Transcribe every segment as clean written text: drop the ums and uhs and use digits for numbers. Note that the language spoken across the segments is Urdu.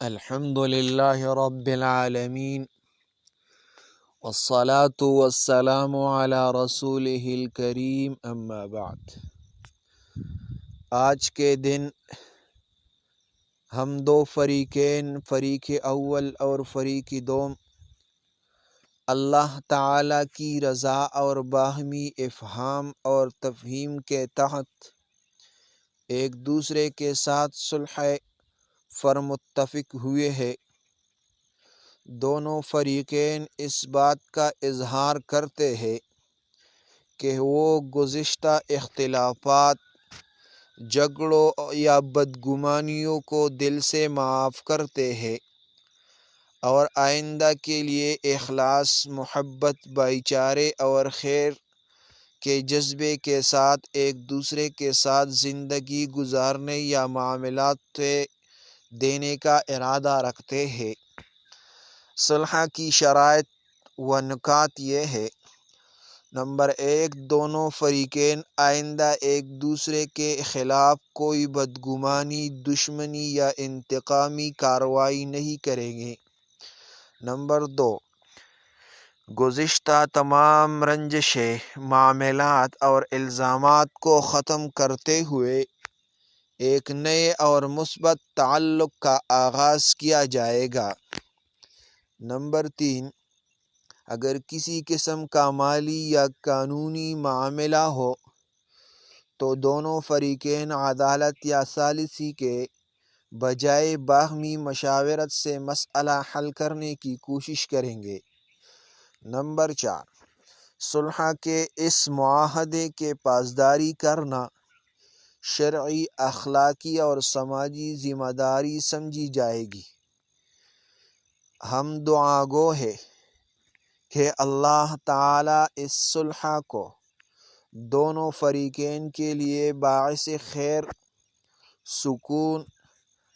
الحمد للہ رب العالمین والصلاة والسلام علی رسولہ الکریم اما بعد۔ آج کے دن ہم دو فریقین، فریق اول اور فریق دوم، اللہ تعالی کی رضا اور باہمی افہام اور تفہیم کے تحت ایک دوسرے کے ساتھ صلح پر متفق ہوئے ہیں۔ دونوں فریقین اس بات کا اظہار کرتے ہیں کہ وہ گزشتہ اختلافات، جھگڑوں یا بدگمانیوں کو دل سے معاف کرتے ہیں اور آئندہ کے لیے اخلاص، محبت، بھائی چارے اور خیر کے جذبے کے ساتھ ایک دوسرے کے ساتھ زندگی گزارنے یا معاملات دینے کا ارادہ رکھتے ہیں۔ صلح کی شرائط و نکات یہ ہے: نمبر 1، دونوں فریقین آئندہ ایک دوسرے کے خلاف کوئی بدگمانی، دشمنی یا انتقامی کارروائی نہیں کریں گے۔ نمبر 2، گزشتہ تمام رنجشیں، معاملات اور الزامات کو ختم کرتے ہوئے ایک نئے اور مثبت تعلق کا آغاز کیا جائے گا۔ نمبر 3، اگر کسی قسم کا مالی یا قانونی معاملہ ہو تو دونوں فریقین عدالت یا ثالثی کے بجائے باہمی مشاورت سے مسئلہ حل کرنے کی کوشش کریں گے۔ نمبر 4، صلح کے اس معاہدے کے پاسداری کرنا شرعی، اخلاقی اور سماجی ذمہ داری سمجھی جائے گی۔ ہم دعا گو ہیں کہ اللہ تعالی اس صلح کو دونوں فریقین کے لیے باعث خیر، سکون،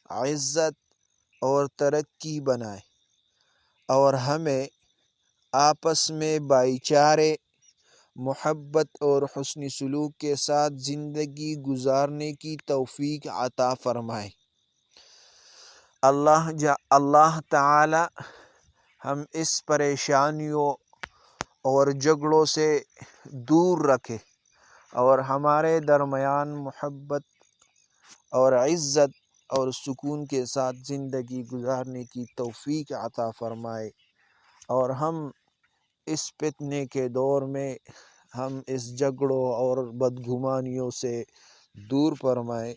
عزت اور ترقی بنائے اور ہمیں آپس میں بھائی چارے، محبت اور حسن سلوک کے ساتھ زندگی گزارنے کی توفیق عطا فرمائے۔ اللہ تعالی ہم اس پریشانیوں اور جھگڑوں سے دور رکھے اور ہمارے درمیان محبت اور عزت اور سکون کے ساتھ زندگی گزارنے کی توفیق عطا فرمائے، اور ہم اس فتنے کے دور میں ہم اس جھگڑوں اور بدگمانیوں سے دور فرمائے۔